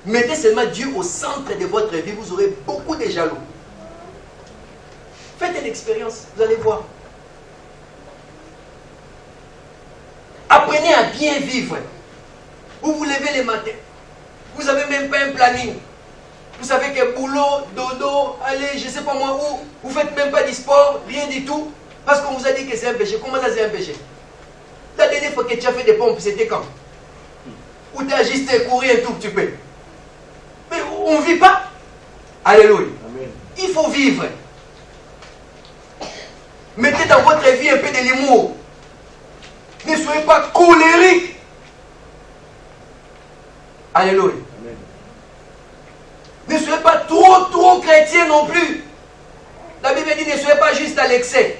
Mettez seulement Dieu au centre de votre vie, vous aurez beaucoup de jaloux. Faites une expérience, vous allez voir. Apprenez à bien vivre. Vous vous levez le matin. Vous n'avez même pas un planning. Vous savez que boulot, dodo, allez, je ne sais pas moi où. Vous ne faites même pas du sport, rien du tout. Parce qu'on vous a dit que c'est un péché. Comment ça c'est un péché? La dernière fois que tu as fait des pompes, c'était quand? Ou tu as juste couru un tout petit peu? Mais on ne vit pas. Alléluia. Amen. Il faut vivre. Mettez dans votre vie un peu de l'humour. Ne soyez pas colérique. Alléluia. Amen. Ne soyez pas trop chrétien non plus. La Bible dit ne soyez pas juste à l'excès.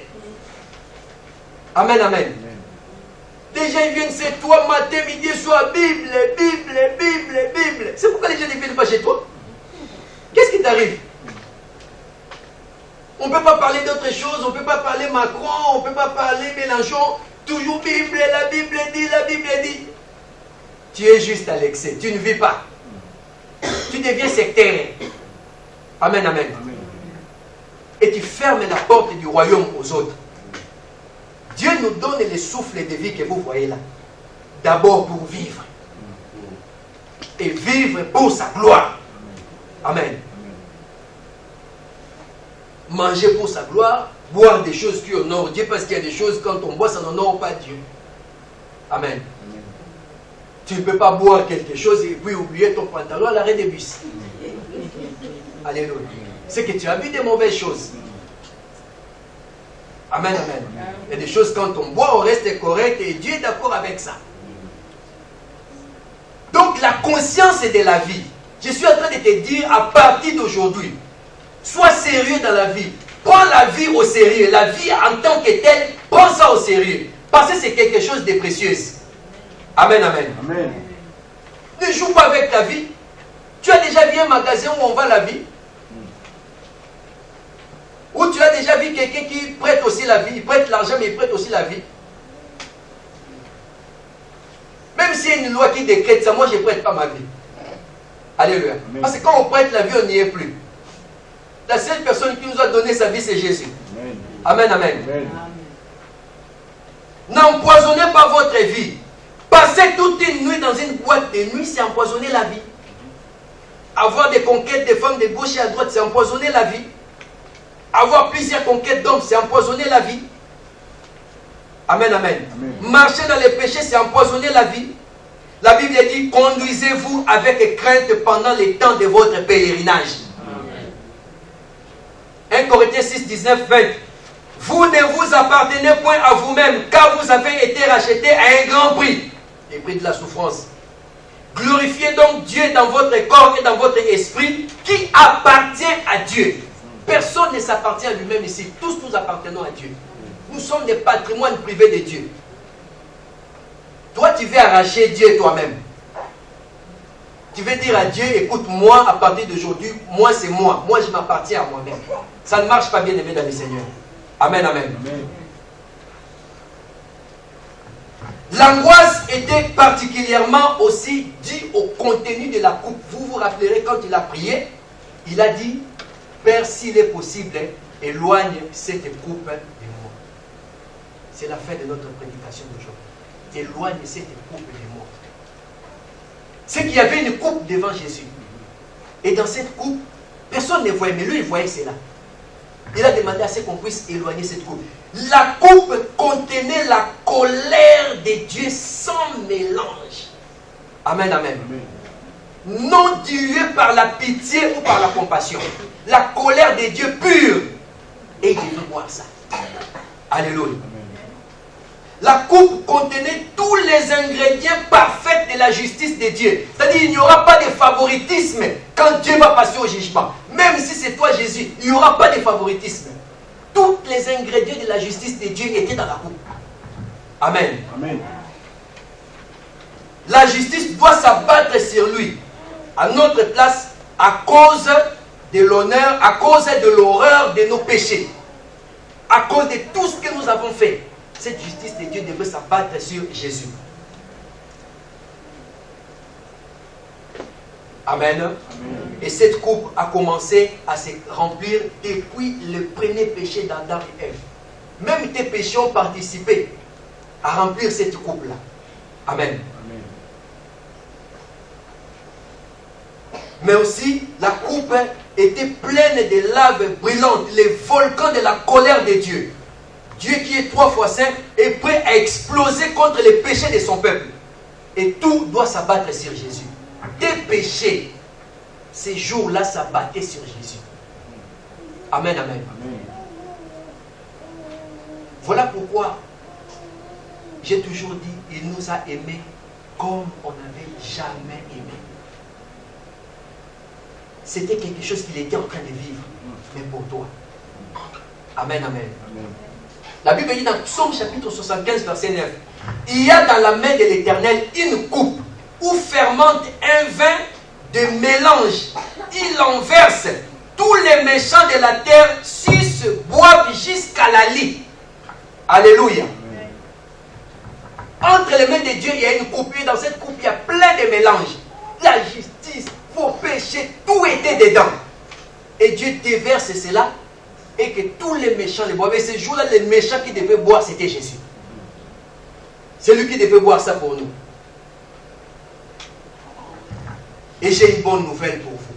Amen, amen. Amen. Les gens viennent chez toi matin, midi, soir, Bible. C'est pourquoi les gens ne viennent pas chez toi. Qu'est-ce qui t'arrive? On ne peut pas parler d'autre chose, on ne peut pas parler Macron, on ne peut pas parler Mélenchon. Toujours Bible, la Bible dit. Tu es juste à l'excès, tu ne vis pas. Tu deviens sectaire. Amen, amen. Et tu fermes la porte du royaume aux autres. Dieu nous donne le souffle de vie que vous voyez là. D'abord pour vivre. Et vivre pour sa gloire. Amen. Manger pour sa gloire, boire des choses qui honorent Dieu, parce qu'il y a des choses, quand on boit, ça n'honore pas Dieu. Amen. Tu ne peux pas boire quelque chose et puis oublier ton pantalon à l'arrêt des bus. Alléluia. C'est que tu as bu des mauvaises choses. Amen, amen. Il y a des choses, quand on boit, on reste correct et Dieu est d'accord avec ça. Donc la conscience de la vie. Je suis en train de te dire, à partir d'aujourd'hui, sois sérieux dans la vie. Prends la vie au sérieux. La vie en tant que telle, prends ça au sérieux. Parce que c'est quelque chose de précieux. Amen, amen. Amen. Ne joue pas avec la vie. Tu as déjà vu un magasin où on vend la vie? Ou tu as déjà vu quelqu'un qui prête aussi la vie? Il prête l'argent, mais il prête aussi la vie. Même s'il y a une loi qui décrète ça, moi je ne prête pas ma vie. Alléluia. Amen. Parce que quand on prête la vie, on n'y est plus. La seule personne qui nous a donné sa vie, c'est Jésus. Amen, amen. Amen. N'empoisonnez pas votre vie. Passer toute une nuit dans une boîte de nuit, c'est empoisonner la vie. Avoir des conquêtes de femmes de gauche et à droite, c'est empoisonner la vie. Avoir plusieurs conquêtes d'hommes, c'est empoisonner la vie. Amen, amen, amen. Marcher dans les péchés, c'est empoisonner la vie. La Bible dit, conduisez-vous avec crainte pendant les temps de votre pèlerinage. Amen. 1 Corinthiens 6, 19, 20. Vous ne vous appartenez point à vous-même, car vous avez été rachetés à un grand prix. Le prix de la souffrance. Glorifiez donc Dieu dans votre corps et dans votre esprit, qui appartient à Dieu. Personne ne s'appartient à lui-même ici. Tous nous appartenons à Dieu. Nous sommes des patrimoines privés de Dieu. Toi, tu veux arracher Dieu toi-même. Tu veux dire à Dieu, écoute, moi, à partir d'aujourd'hui, moi, c'est moi. Moi, je m'appartiens à moi-même. Ça ne marche pas, bien aimé dans le Seigneur. Amen, amen. Amen. L'angoisse était particulièrement aussi due au contenu de la coupe. Vous vous rappellerez, quand il a prié, il a dit, Père, s'il est possible, éloigne cette coupe de moi. C'est la fin de notre prédication d'aujourd'hui. Éloigne cette coupe de moi. C'est qu'il y avait une coupe devant Jésus. Et dans cette coupe, personne ne voyait, mais lui, il voyait cela. Il a demandé à ce qu'on puisse éloigner cette coupe. La coupe contenait la colère de Dieu sans mélange. Amen, amen. Amen. non diluée par la pitié ou par la compassion. La colère de Dieu pure. Et il veut boire ça. Alléluia. La coupe contenait tous les ingrédients parfaits de la justice de Dieu. C'est-à-dire qu'il n'y aura pas de favoritisme quand Dieu va passer au jugement. Même si c'est toi Jésus, il n'y aura pas de favoritisme. Tous les ingrédients de la justice de Dieu étaient dans la coupe. Amen. Amen. La justice doit s'abattre sur lui, à notre place, à cause de l'honneur, à cause de l'horreur de nos péchés. À cause de tout ce que nous avons fait. Cette justice de Dieu devait s'abattre sur Jésus. Amen. Amen. Et cette coupe a commencé à se remplir depuis le premier péché d'Adam et Ève. Même tes péchés ont participé à remplir cette coupe-là. Amen. Amen. Mais aussi, la coupe était pleine de laves brûlantes, les volcans de la colère de Dieu. Dieu qui est 3 fois saint est prêt à exploser contre les péchés de son peuple. Et tout doit s'abattre sur Jésus. Tes péchés, ces jours-là, s'abattaient sur Jésus. Amen, amen. Amen. Voilà pourquoi j'ai toujours dit, il nous a aimés comme on n'avait jamais aimé. C'était quelque chose qu'il était en train de vivre, mais pour toi. Amen, amen. Amen. La Bible dit dans Psaume chapitre 75, verset 9, il y a dans la main de l'Éternel une coupe où fermente un vin de mélange. Il en verse. Tous les méchants de la terre sucent, boivent jusqu'à la lie. Alléluia. Entre les mains de Dieu, il y a une coupe. Et dans cette coupe, il y a plein de mélanges. La justice, vos péchés, tout était dedans. Et Dieu déverse cela. Et que tous les méchants les boivent. Et ce jour-là, les méchants qui devaient boire, c'était Jésus. C'est lui qui devait boire ça pour nous. Et j'ai une bonne nouvelle pour vous.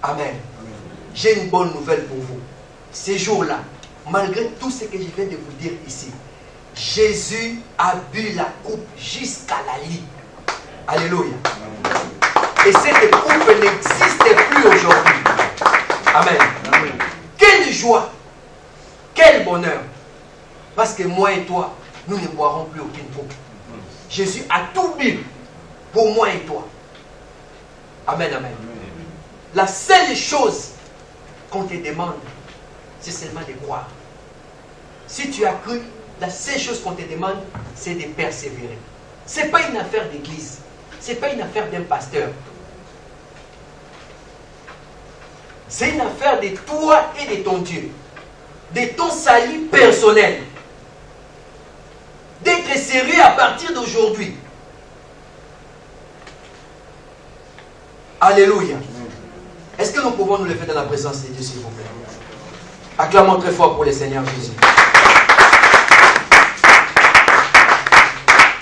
Amen. J'ai une bonne nouvelle pour vous. Ces jours-là, malgré tout ce que je viens de vous dire ici, Jésus a bu la coupe jusqu'à la lie. Alléluia. Et cette coupe n'existe plus aujourd'hui. Amen. Amen. Quelle joie, quel bonheur. Parce que moi et toi, nous ne boirons plus aucune coupe. Jésus a tout bu pour moi et toi. Amen, amen. La seule chose qu'on te demande, c'est seulement de croire. Si tu as cru, la seule chose qu'on te demande, c'est de persévérer. Ce n'est pas une affaire d'église. Ce n'est pas une affaire d'un pasteur. C'est une affaire de toi et de ton Dieu. De ton salut personnel. D'être sérieux à partir d'aujourd'hui. Alléluia. Est-ce que nous pouvons nous lever dans la présence de Dieu, s'il vous plaît? Acclamons très fort pour le Seigneur Jésus.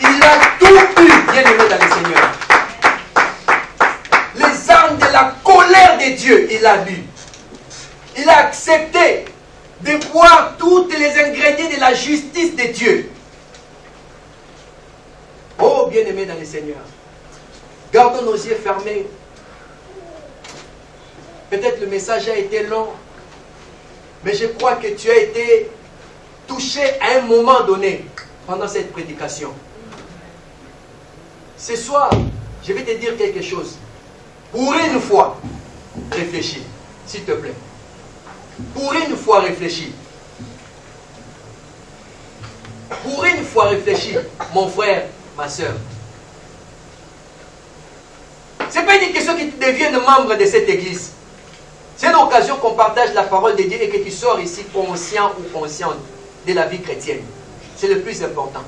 Il a tout pu, bien aimé dans le Seigneur. Les armes de la colère de Dieu, il a bu. Il a accepté de boire tous les ingrédients de la justice de Dieu. Oh, bien aimé dans le Seigneur. Gardons nos yeux fermés. Peut-être le message a été long, mais je crois que tu as été touché à un moment donné pendant cette prédication. Ce soir, je vais te dire quelque chose. Pour une fois, réfléchis, s'il te plaît. Pour une fois, réfléchis. Pour une fois, réfléchis, mon frère, ma soeur. Ce n'est pas une question que tu deviennes membre de cette église. C'est une occasion qu'on partage la parole de Dieu et que tu sors ici conscient ou consciente de la vie chrétienne. C'est le plus important.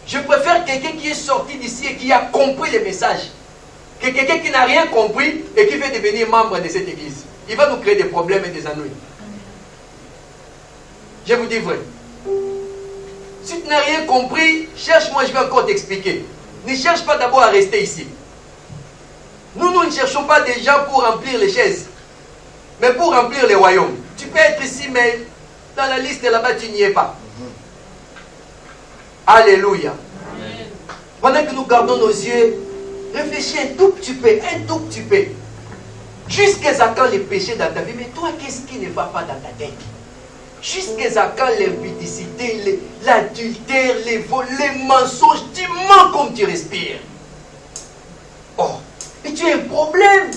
Je préfère quelqu'un qui est sorti d'ici et qui a compris le message que quelqu'un qui n'a rien compris et qui veut devenir membre de cette église. Il va nous créer des problèmes et des ennuis. Je vous dis vrai. Si tu n'as rien compris, cherche-moi, je vais encore t'expliquer. Ne cherche pas d'abord à rester ici. Nous ne cherchons pas des gens pour remplir les chaises, mais pour remplir les royaumes. Tu peux être ici, mais dans la liste là-bas, tu n'y es pas. Alléluia. Amen. Pendant que nous gardons nos yeux, réfléchis un tout petit peu, Jusqu'à quand les péchés dans ta vie? Mais toi, qu'est-ce qui ne va pas dans ta tête? Jusqu'à quand l'impudicité, l'adultère, les vols, les mensonges, tu mens comme tu respires. Oh, et tu as un problème.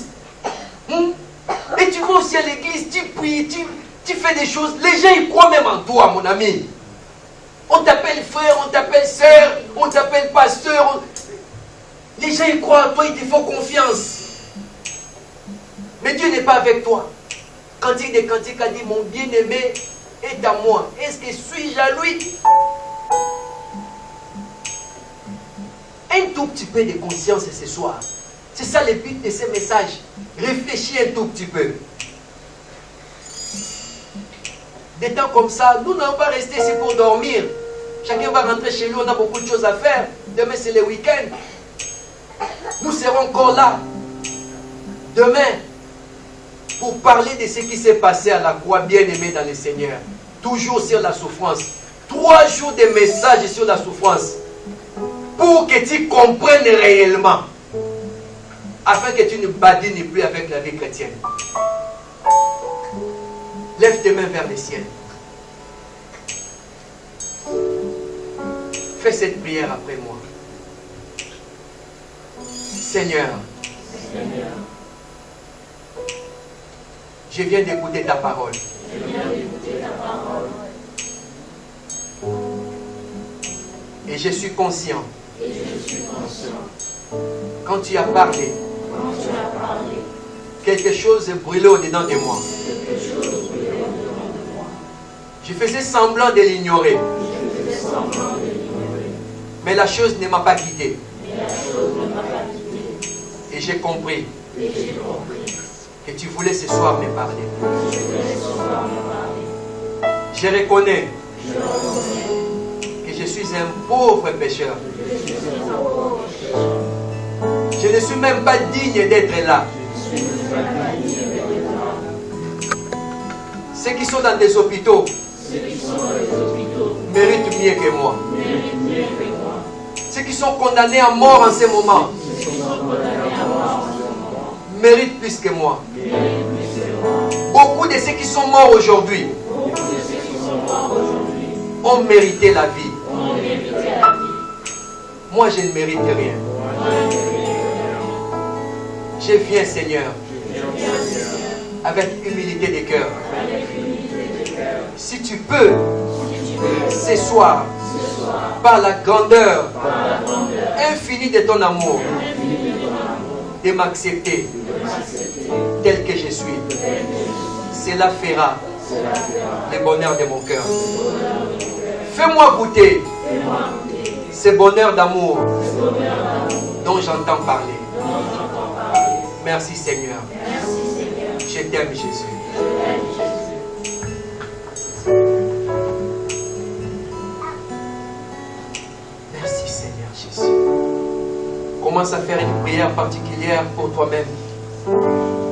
Et tu vas aussi à l'église, tu pries, tu fais des choses. Les gens, ils croient même en toi, mon ami. On t'appelle frère, on t'appelle sœur, on t'appelle pasteur. Les gens, ils croient en toi, ils te font confiance. Mais Dieu n'est pas avec toi. Cantique des cantiques a dit, mon bien-aimé est à moi. Est-ce que suis-je à lui? Un tout petit peu de conscience ce soir. C'est ça le but de ce message. Réfléchis un tout petit peu. Des temps comme ça, nous n'allons pas rester ici pour dormir. Chacun va rentrer chez lui, on a beaucoup de choses à faire. Demain, c'est le week-end. Nous serons encore là. Demain, pour parler de ce qui s'est passé à la croix, bien-aimé dans le Seigneur. Toujours sur la souffrance. 3 jours de messages sur la souffrance. Pour que tu comprennes réellement. Afin que tu ne badines plus avec la vie chrétienne. Lève tes mains vers le ciel. Fais cette prière après moi. Seigneur, je viens d'écouter ta parole. Et je suis conscient. Quand tu as parlé, quelque chose est brûlé au-dedans de moi. Je faisais semblant de l'ignorer. Mais la chose ne m'a pas quitté. Et j'ai compris que tu voulais ce soir me parler. Je reconnais que je suis un pauvre pécheur. Je ne suis même pas digne d'être là. Ceux qui sont dans des hôpitaux méritent mieux que moi. Ceux qui sont condamnés à mort en ce moment méritent plus que moi. Beaucoup de ceux qui sont morts aujourd'hui ont mérité la vie. Moi, je ne mérite rien. Je viens, Seigneur, avec humilité de cœur. Si tu peux, ce soir, par la grandeur infinie de ton amour, de m'accepter tel que je suis. Cela fera le bonheur de mon cœur. Fais-moi goûter ce bonheur d'amour dont j'entends parler. Merci Seigneur. Je t'aime Jésus. Merci Seigneur Jésus. Commence à faire une prière particulière pour toi-même.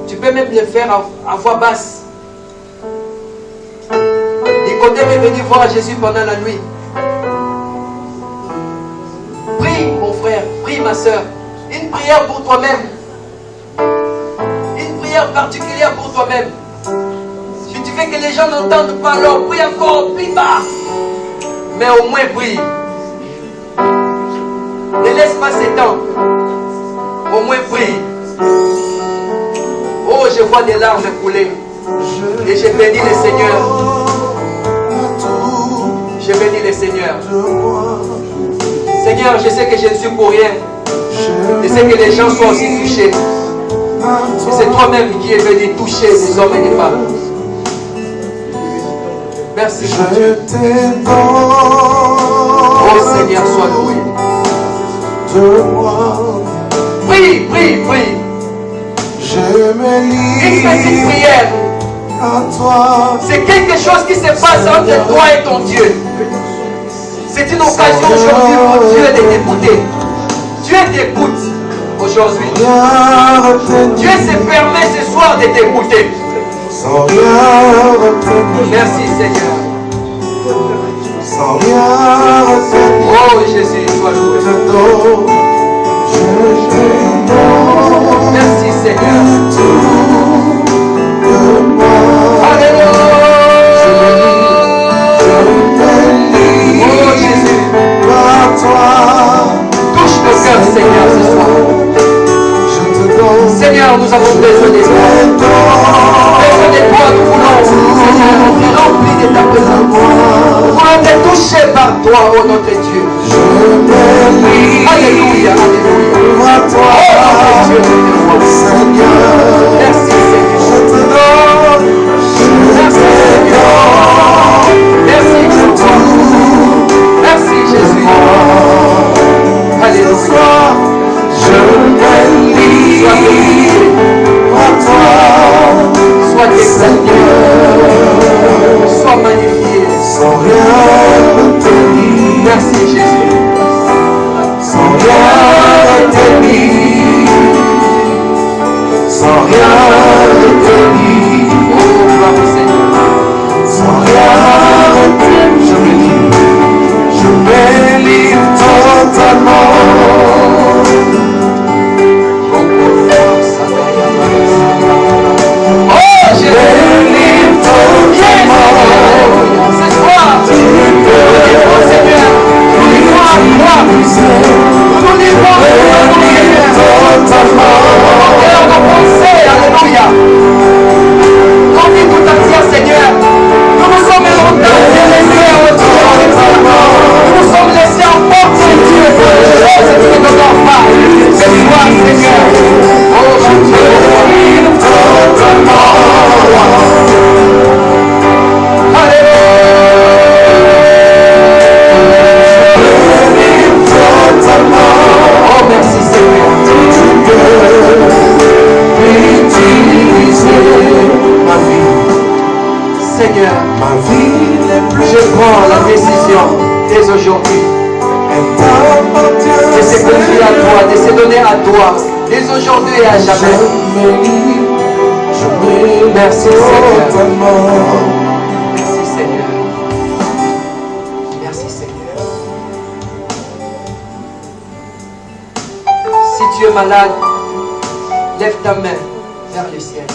Tu peux même le faire à voix basse. Nicodème est venu voir Jésus pendant la nuit. Prie mon frère, prie ma soeur. Une prière pour toi-même. Une prière particulière pour toi-même. Si tu veux que les gens n'entendent pas, alors prie encore, prie bas. Mais au moins prie. Ne laisse pas ces temps. Au moins prie. Oh, je vois des larmes couler. Et je bénis le Seigneur. Je bénis le Seigneur. Seigneur, je sais que je ne suis pour rien. Je sais que les gens sont aussi touchés. Et c'est toi-même qui es venu toucher les hommes et les femmes. Merci mon Dieu. Oh Seigneur, sois loué. Prie, prie, prie. Une petite prière. C'est quelque chose qui se passe entre toi et ton Dieu. C'est une occasion aujourd'hui pour Dieu de t'écouter. Dieu t'écoute aujourd'hui. Dieu se permet ce soir de t'écouter. Merci Seigneur. Oh Jésus, sois loué. Seigneur. Alléluia. Oh Jésus. Touche nos cœurs, Seigneur, ce soir. Seigneur, nous avons besoin de toi. Besoin de toi, nous voulons, Seigneur, être remplis de ta présence. Nous voulons être touchés par toi, oh notre Dieu. Alléluia, alléluia. Oh notre Dieu, Seigneur. Merci, Seigneur. Merci, Seigneur. Merci, Jésus. Merci, Jésus. Alléluia. Sois glorifié par toi, sois exalté, sois magnifié, sans rien retenir. Merci Jésus, sans rien retenir, sans rien retenir. Oh, gloire au Seigneur, sans rien retenir. Je me livre totalement. Alléluia. On dit tout entier, Seigneur. Nous nous sommes longtemps laissés au Dieu. Nous nous sommes laissés emporter Dieu pour les choses qui ne nous donnent pas. C'est toi, Seigneur. Oh mon Dieu. Oh merci Seigneur. Ma vie. Seigneur, ma vie, je prends la décision dès aujourd'hui de se confier à toi, de se donner à toi, dès aujourd'hui et à jamais. Merci Seigneur. Merci Seigneur. Merci Seigneur. Si tu es malade, lève ta main vers le ciel.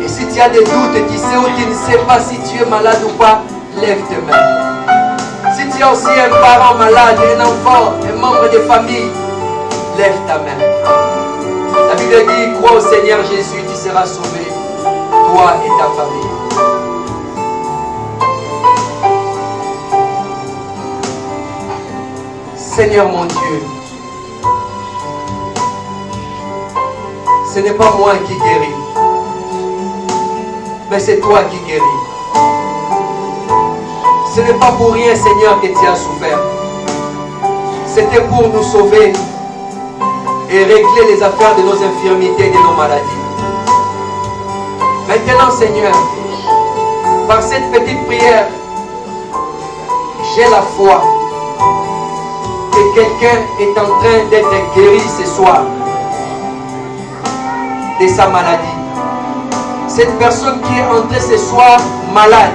Et si tu as des doutes, tu sais ou tu ne sais pas si tu es malade ou pas, lève tes mains. Si tu as aussi un parent malade, un enfant, un membre de famille, lève ta main. La Bible dit, crois au Seigneur Jésus, tu seras sauvé, toi et ta famille. Seigneur mon Dieu, ce n'est pas moi qui guéris, mais c'est toi qui guéris. Ce n'est pas pour rien, Seigneur, que tu as souffert. C'était pour nous sauver et régler les affaires de nos infirmités et de nos maladies. Maintenant, Seigneur, par cette petite prière, j'ai la foi que quelqu'un est en train d'être guéri ce soir de sa maladie. Cette personne qui est entrée ce soir malade,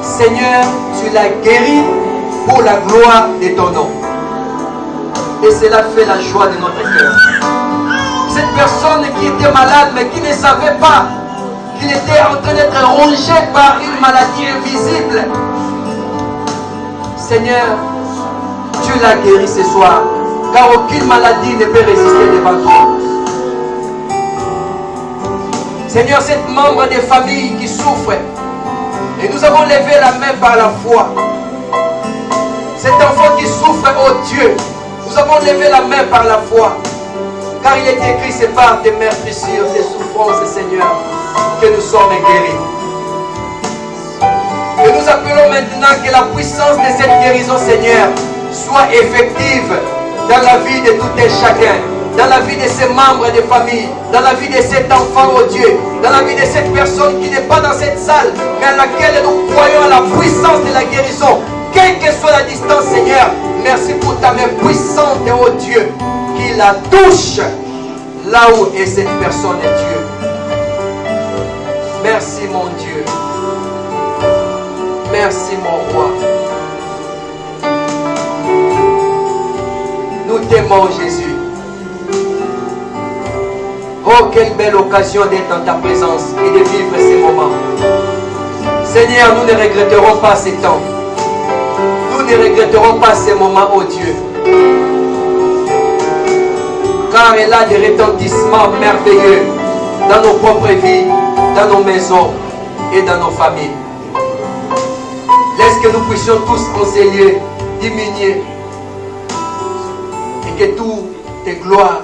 Seigneur, tu l'as guéri pour la gloire de ton nom. Et cela fait la joie de notre cœur. Cette personne qui était malade mais qui ne savait pas qu'il était en train d'être rongé par une maladie invisible, Seigneur, tu l'as guéri ce soir, car aucune maladie ne peut résister devant toi. Seigneur, cet membre de famille qui souffre, et nous avons levé la main par la foi. Cet enfant qui souffre, oh Dieu, nous avons levé la main par la foi. Car il est écrit, c'est par tes meurtrissures, tes souffrances, Seigneur, que nous sommes guéris. Et nous appelons maintenant que la puissance de cette guérison, Seigneur, soit effective dans la vie de tout un chacun, dans la vie de ses membres de famille, dans la vie de cet enfant, oh Dieu, dans la vie de cette personne qui n'est pas dans cette salle, mais à laquelle nous croyons à la puissance de la guérison. Quelle que soit la distance, Seigneur, merci pour ta main puissante, oh Dieu, qui la touche là où est cette personne, Dieu. Merci, mon Dieu. Merci, mon roi. Nous t'aimons, Jésus. Oh, quelle belle occasion d'être en ta présence et de vivre ces moments. Seigneur, nous ne regretterons pas ces temps. Nous ne regretterons pas ces moments, oh Dieu. Car il a des retentissements merveilleux dans nos propres vies, dans nos maisons et dans nos familles. Laisse que nous puissions tous en ces lieux diminuer et que toutes tes gloires,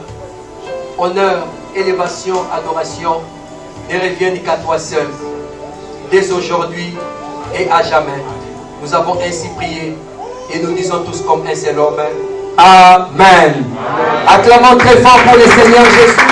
honneur, élévation, adoration ne reviennent qu'à toi seul, dès aujourd'hui et à jamais. Nous avons ainsi prié et nous disons tous comme un seul homme. Amen. Acclamons très fort pour le Seigneur Jésus.